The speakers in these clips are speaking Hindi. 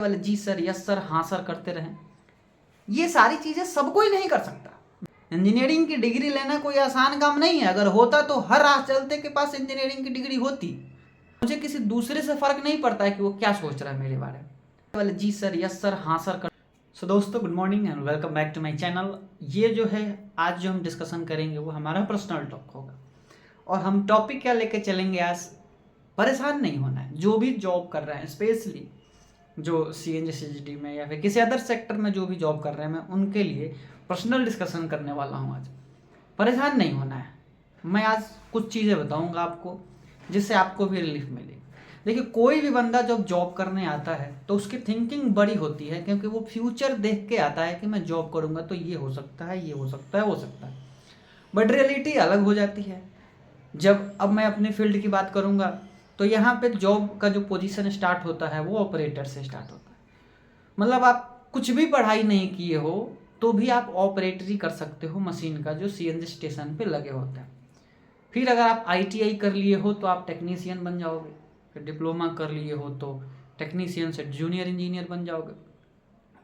वाले जी सर, यस सर, हाँ सर करते रहें। ये सारी चीजें सब कोई नहीं कर सकता। इंजीनियरिंग की डिग्री लेना कोई आसान काम नहीं है। अगर होता तो हर राह चलते के पास इंजीनियरिंग की डिग्री होती। मुझे किसी दूसरे से फर्क नहीं पड़ता है कि वो क्या सोच रहा है मेरे बारे में। वाले जी सर, यस सर, हाँ सर कर। सो दोस्तों, good morning and welcome back to my channel. ये जो है आज जो हम डिस्कशन करेंगे वो हमारा पर्सनल टॉक होगा। और हम टॉपिक क्या लेके चलेंगे आज? परेशान नहीं होना है। जो भी जॉब कर रहे हैं, स्पेशली जो CNG CGD में या फिर किसी अदर सेक्टर में जो भी जॉब कर रहे हैं, मैं उनके लिए पर्सनल डिस्कशन करने वाला हूँ आज। परेशान नहीं होना है। मैं आज कुछ चीज़ें बताऊँगा आपको जिससे आपको भी रिलीफ मिले। देखिए, कोई भी बंदा जब जॉब करने आता है तो उसकी थिंकिंग बड़ी होती है, क्योंकि वो फ्यूचर देख के आता है कि मैं जॉब करूँगा तो ये हो सकता है, ये हो सकता है, हो सकता है। बट रियलिटी अलग हो जाती है। जब अब मैं अपने फील्ड की बात करूँगा तो यहाँ पे जॉब का जो पोजीशन स्टार्ट होता है वो ऑपरेटर से स्टार्ट होता है। मतलब आप कुछ भी पढ़ाई नहीं किए हो तो भी आप ऑपरेटरी कर सकते हो मशीन का, जो CNG स्टेशन पे लगे होते हैं। फिर अगर आप ITI कर लिए हो तो आप टेक्नीशियन बन जाओगे। फिर डिप्लोमा कर लिए हो तो टेक्नीशियन से जूनियर इंजीनियर बन जाओगे।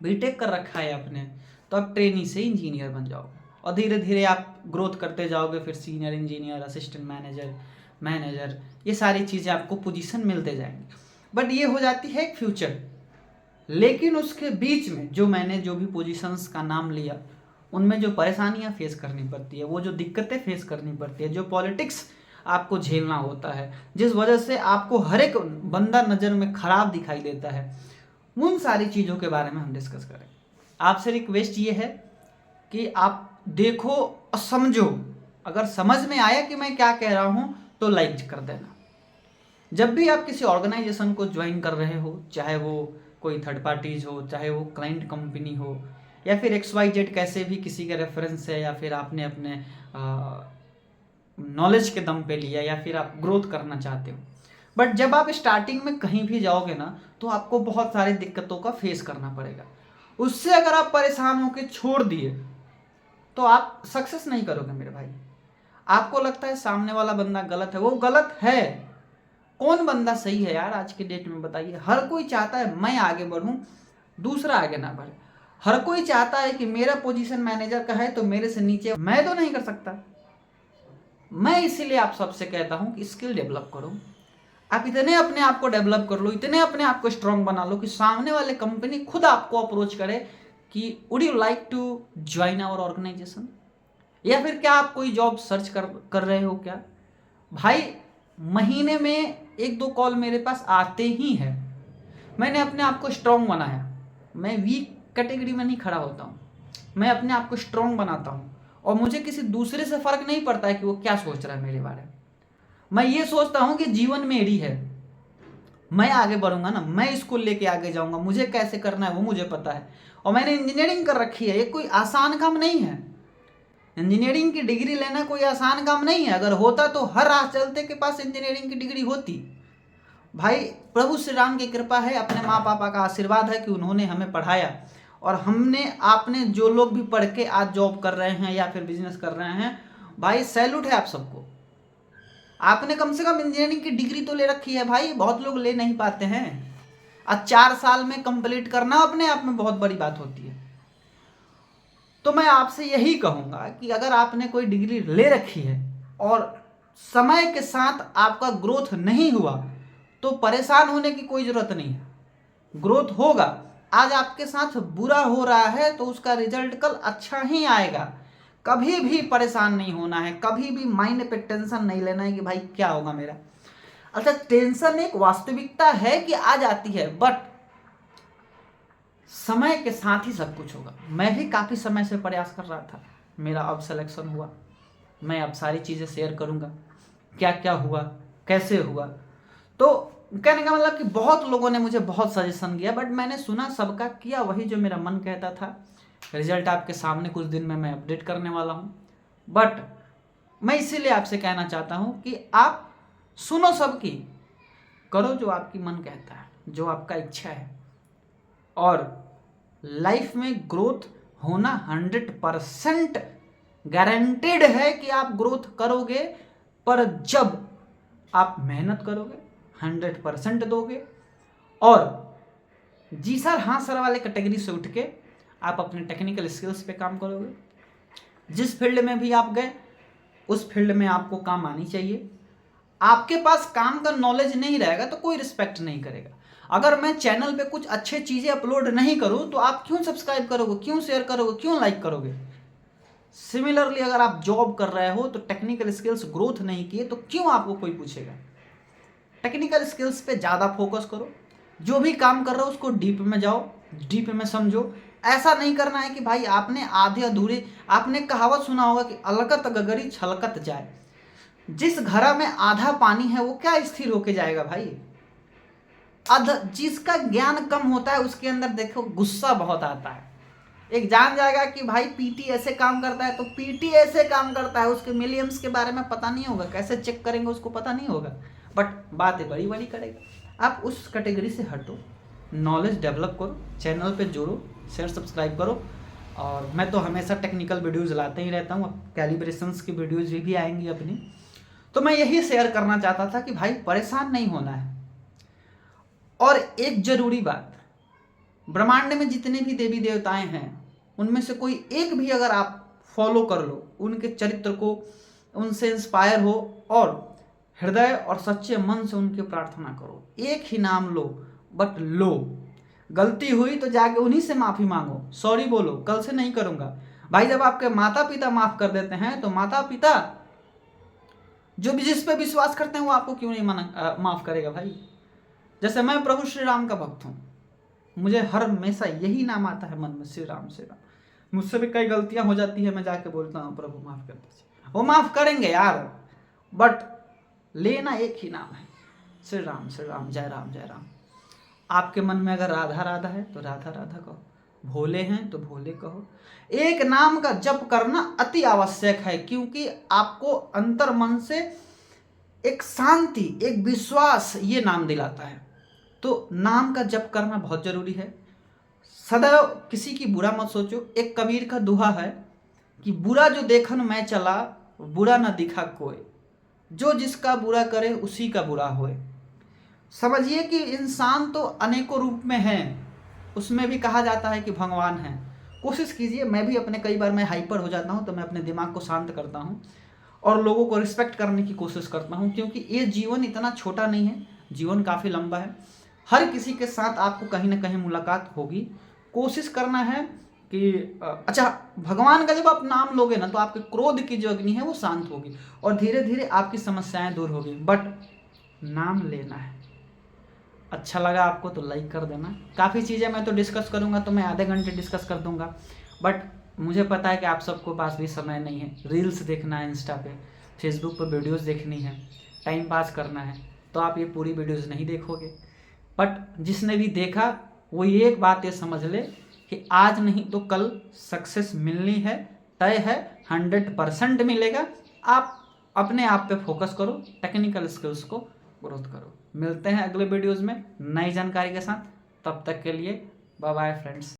बीटेक कर रखा है आपने तो आप ट्रेनी से इंजीनियर बन जाओगे। और धीरे धीरे आप ग्रोथ करते जाओगे, फिर senior engineer, assistant manager, manager, ये सारी चीज़ें आपको पोजीशन मिलते जाएंगे। बट ये हो जाती है एक फ्यूचर। लेकिन उसके बीच में जो मैंने जो भी पोजीशंस का नाम लिया, उनमें जो परेशानियां फेस करनी पड़ती है, वो जो दिक्कतें फेस करनी पड़ती है, जो पॉलिटिक्स आपको झेलना होता है, जिस वजह से आपको हर एक बंदा नज़र में खराब दिखाई देता है, उन सारी चीज़ों के बारे में हम डिस्कस करें। आपसे रिक्वेस्ट ये है कि आप देखो और समझो। अगर समझ में आया कि मैं क्या कह रहा हूँ तो लाइक कर देना। जब भी आप किसी ऑर्गेनाइजेशन को ज्वाइन कर रहे हो, चाहे वो कोई थर्ड पार्टीज हो, चाहे वो क्लाइंट कंपनी हो, या फिर XYZ कैसे भी किसी का रेफरेंस है, या फिर आपने अपने नॉलेज के दम पे लिया, या फिर आप ग्रोथ करना चाहते हो, बट जब आप स्टार्टिंग में कहीं भी जाओगे ना तो आपको बहुत सारी दिक्कतों का फेस करना पड़ेगा। उससे अगर आप परेशान होकर छोड़ दिए तो आप सक्सेस नहीं करोगे मेरे भाई। आपको लगता है सामने वाला बंदा गलत है, वो गलत है। कौन बंदा सही है यार आज के डेट में, बताइए। हर कोई चाहता है मैं आगे बढ़ूं, दूसरा आगे ना बढ़े। हर कोई चाहता है कि मेरा पोजीशन मैनेजर का है तो मेरे से नीचे मैं तो नहीं कर सकता। मैं इसीलिए आप सबसे कहता हूं कि स्किल डेवलप करो। आप इतने अपने आप को डेवलप कर लो, इतने अपने आप को स्ट्रांग बना लो कि सामने वाले कंपनी खुद आपको अप्रोच करे कि would you like to join our organisation, या फिर क्या आप कोई जॉब सर्च कर रहे हो क्या। भाई, महीने में 1-2 कॉल मेरे पास आते ही हैं। मैंने अपने आप को स्ट्रांग बनाया। मैं वीक कैटेगरी में नहीं खड़ा होता हूँ, मैं अपने आप को स्ट्रांग बनाता हूँ। और मुझे किसी दूसरे से फर्क नहीं पड़ता है कि वो क्या सोच रहा है मेरे बारे में। मैं ये सोचता हूँ कि जीवन मेरी है, मैं आगे बढ़ूंगा ना, मैं इसको लेके आगे जाऊंगा, मुझे कैसे करना है वो मुझे पता है। और मैंने इंजीनियरिंग कर रखी है, ये कोई आसान काम नहीं है। इंजीनियरिंग की डिग्री लेना कोई आसान काम नहीं है। अगर होता तो हर राह चलते के पास इंजीनियरिंग की डिग्री होती। भाई, प्रभु श्री राम की कृपा है, अपने माँ पापा का आशीर्वाद है कि उन्होंने हमें पढ़ाया, और हमने आपने जो लोग भी पढ़ के आज जॉब कर रहे हैं या फिर बिजनेस कर रहे हैं, भाई सैल्यूट है आप सबको। आपने कम से कम इंजीनियरिंग की डिग्री तो ले रखी है भाई, बहुत लोग ले नहीं पाते हैं। आज 4 साल में कंप्लीट करना अपने आप में बहुत बड़ी बात होती है। तो मैं आपसे यही कहूँगा कि अगर आपने कोई डिग्री ले रखी है और समय के साथ आपका ग्रोथ नहीं हुआ तो परेशान होने की कोई ज़रूरत नहीं है। ग्रोथ होगा। आज आपके साथ बुरा हो रहा है तो उसका रिजल्ट कल अच्छा ही आएगा। कभी भी परेशान नहीं होना है, कभी भी माइंड पे टेंशन नहीं लेना है कि भाई क्या होगा मेरा। अच्छा, टेंशन एक वास्तविकता है कि आ जाती है, बट समय के साथ ही सब कुछ होगा। मैं भी काफ़ी समय से प्रयास कर रहा था, मेरा अब सिलेक्शन हुआ। मैं अब सारी चीज़ें शेयर करूँगा, क्या क्या हुआ, कैसे हुआ। तो कहने का मतलब कि बहुत लोगों ने मुझे बहुत सजेशन किया, बट मैंने सुना सबका, किया वही जो मेरा मन कहता था। रिजल्ट आपके सामने कुछ दिन में मैं अपडेट करने वाला हूँ। बट मैं इसीलिए आपसे कहना चाहता हूँ कि आप सुनो सबकी, करो जो आपकी मन कहता है, जो आपका इच्छा है। और लाइफ में ग्रोथ होना 100% गारंटेड है कि आप ग्रोथ करोगे, पर जब आप मेहनत करोगे, 100% दोगे और जी सर, हाँ सर वाले कैटेगरी से उठ के आप अपने टेक्निकल स्किल्स पे काम करोगे। जिस फील्ड में भी आप गए उस फील्ड में आपको काम आनी चाहिए। आपके पास काम का नॉलेज नहीं रहेगा तो कोई रिस्पेक्ट नहीं करेगा। अगर मैं चैनल पे कुछ अच्छे चीज़ें अपलोड नहीं करूँ तो आप क्यों सब्सक्राइब करोगे, क्यों शेयर करोगे, क्यों लाइक करोगे। सिमिलरली अगर आप जॉब कर रहे हो तो टेक्निकल स्किल्स ग्रोथ नहीं किए तो क्यों आपको कोई पूछेगा। टेक्निकल स्किल्स पे ज़्यादा फोकस करो। जो भी काम कर रहे हो उसको डीप में जाओ, डीप में समझो। ऐसा नहीं करना है कि भाई आपने आधे अधूरे, आपने कहावत सुना होगा कि अलकत गगरी छलकत जाए। जिस घड़ा में आधा पानी है वो क्या स्थिर होके जाएगा भाई। जिसका ज्ञान कम होता है उसके अंदर देखो गुस्सा बहुत आता है। एक जान जाएगा कि भाई पीटी ऐसे काम करता है तो पीटी ऐसे काम करता है, उसके मिलियंस के बारे में पता नहीं होगा, कैसे चेक करेंगे उसको पता नहीं होगा, बट बातें बड़ी बड़ी करेगा। आप उस कैटेगरी से हटो, नॉलेज डेवलप करो, चैनल पे जोड़ो, शेयर सब्सक्राइब करो। और मैं तो हमेशा टेक्निकल वीडियोज़ लाते ही रहता हूँ। अब कैलिब्रेशंस की वीडियोज़ भी आएंगी अपनी। तो मैं यही शेयर करना चाहता था कि भाई परेशान नहीं होना है। और एक जरूरी बात, ब्रह्मांड में जितने भी देवी देवताएं हैं उनमें से कोई एक भी अगर आप फॉलो कर लो, उनके चरित्र को, उनसे इंस्पायर हो और हृदय और सच्चे मन से उनकी प्रार्थना करो, एक ही नाम लो, बट लो। गलती हुई तो जाके उन्हीं से माफ़ी मांगो, सॉरी बोलो, कल से नहीं करूँगा। भाई जब आपके माता पिता माफ़ कर देते हैं तो माता पिता जो भी जिस पे विश्वास करते हैं वो आपको क्यों नहीं माफ़ करेगा भाई। जैसे मैं प्रभु श्री राम का भक्त हूँ, मुझे हर हमेशा यही नाम आता है मन में, श्री राम श्री राम। मुझसे भी कई गलतियां हो जाती है, मैं जाके बोलता हूँ प्रभु माफ़ कर दीजिए, वो माफ़ करेंगे यार, बट लेना एक ही नाम है, श्री राम श्री राम, जय राम जय राम। आपके मन में अगर राधा राधा है तो राधा राधा कहो, भोले हैं तो भोले कहो। एक नाम का जप करना अति आवश्यक है, क्योंकि आपको अंतर मन से एक शांति, एक विश्वास ये नाम दिलाता है। तो नाम का जप करना बहुत जरूरी है। सदैव किसी की बुरा मत सोचो। एक कबीर का दोहा है कि बुरा जो देखन मैं चला, बुरा न दिखा कोई, जो जिसका बुरा करे उसी का बुरा होए। समझिए कि इंसान तो अनेकों रूप में है, उसमें भी कहा जाता है कि भगवान है। कोशिश कीजिए, मैं भी अपने कई बार मैं हाइपर हो जाता हूँ तो मैं अपने दिमाग को शांत करता हूँ और लोगों को रिस्पेक्ट करने की कोशिश करता हूँ, क्योंकि ये जीवन इतना छोटा नहीं है, जीवन काफ़ी लंबा है। हर किसी के साथ आपको कहीं ना कहीं मुलाकात होगी। कोशिश करना है कि अच्छा, भगवान का जब आप नाम लोगे ना तो आपके क्रोध की जो अग्नि है वो शांत होगी और धीरे धीरे आपकी समस्याएं दूर होगी। बट नाम लेना है। अच्छा लगा आपको तो लाइक कर देना। काफ़ी चीज़ें मैं तो डिस्कस करूँगा तो मैं आधे घंटे डिस्कस कर दूँगा, बट मुझे पता है कि आप सबको पास भी समय नहीं है। रील्स देखना है, इंस्टा पे फेसबुक पर वीडियोस देखनी है, टाइम पास करना है, तो आप ये पूरी वीडियोस नहीं देखोगे। बट जिसने भी देखा वो एक बात ये समझ ले कि आज नहीं तो कल सक्सेस मिलनी है, तय है, 100% मिलेगा। आप अपने आप पे फोकस करो, टेक्निकल स्किल्स को ग्रोथ करो। मिलते हैं अगले वीडियोज़ में नई जानकारी के साथ। तब तक के लिए बाय बाय फ्रेंड्स।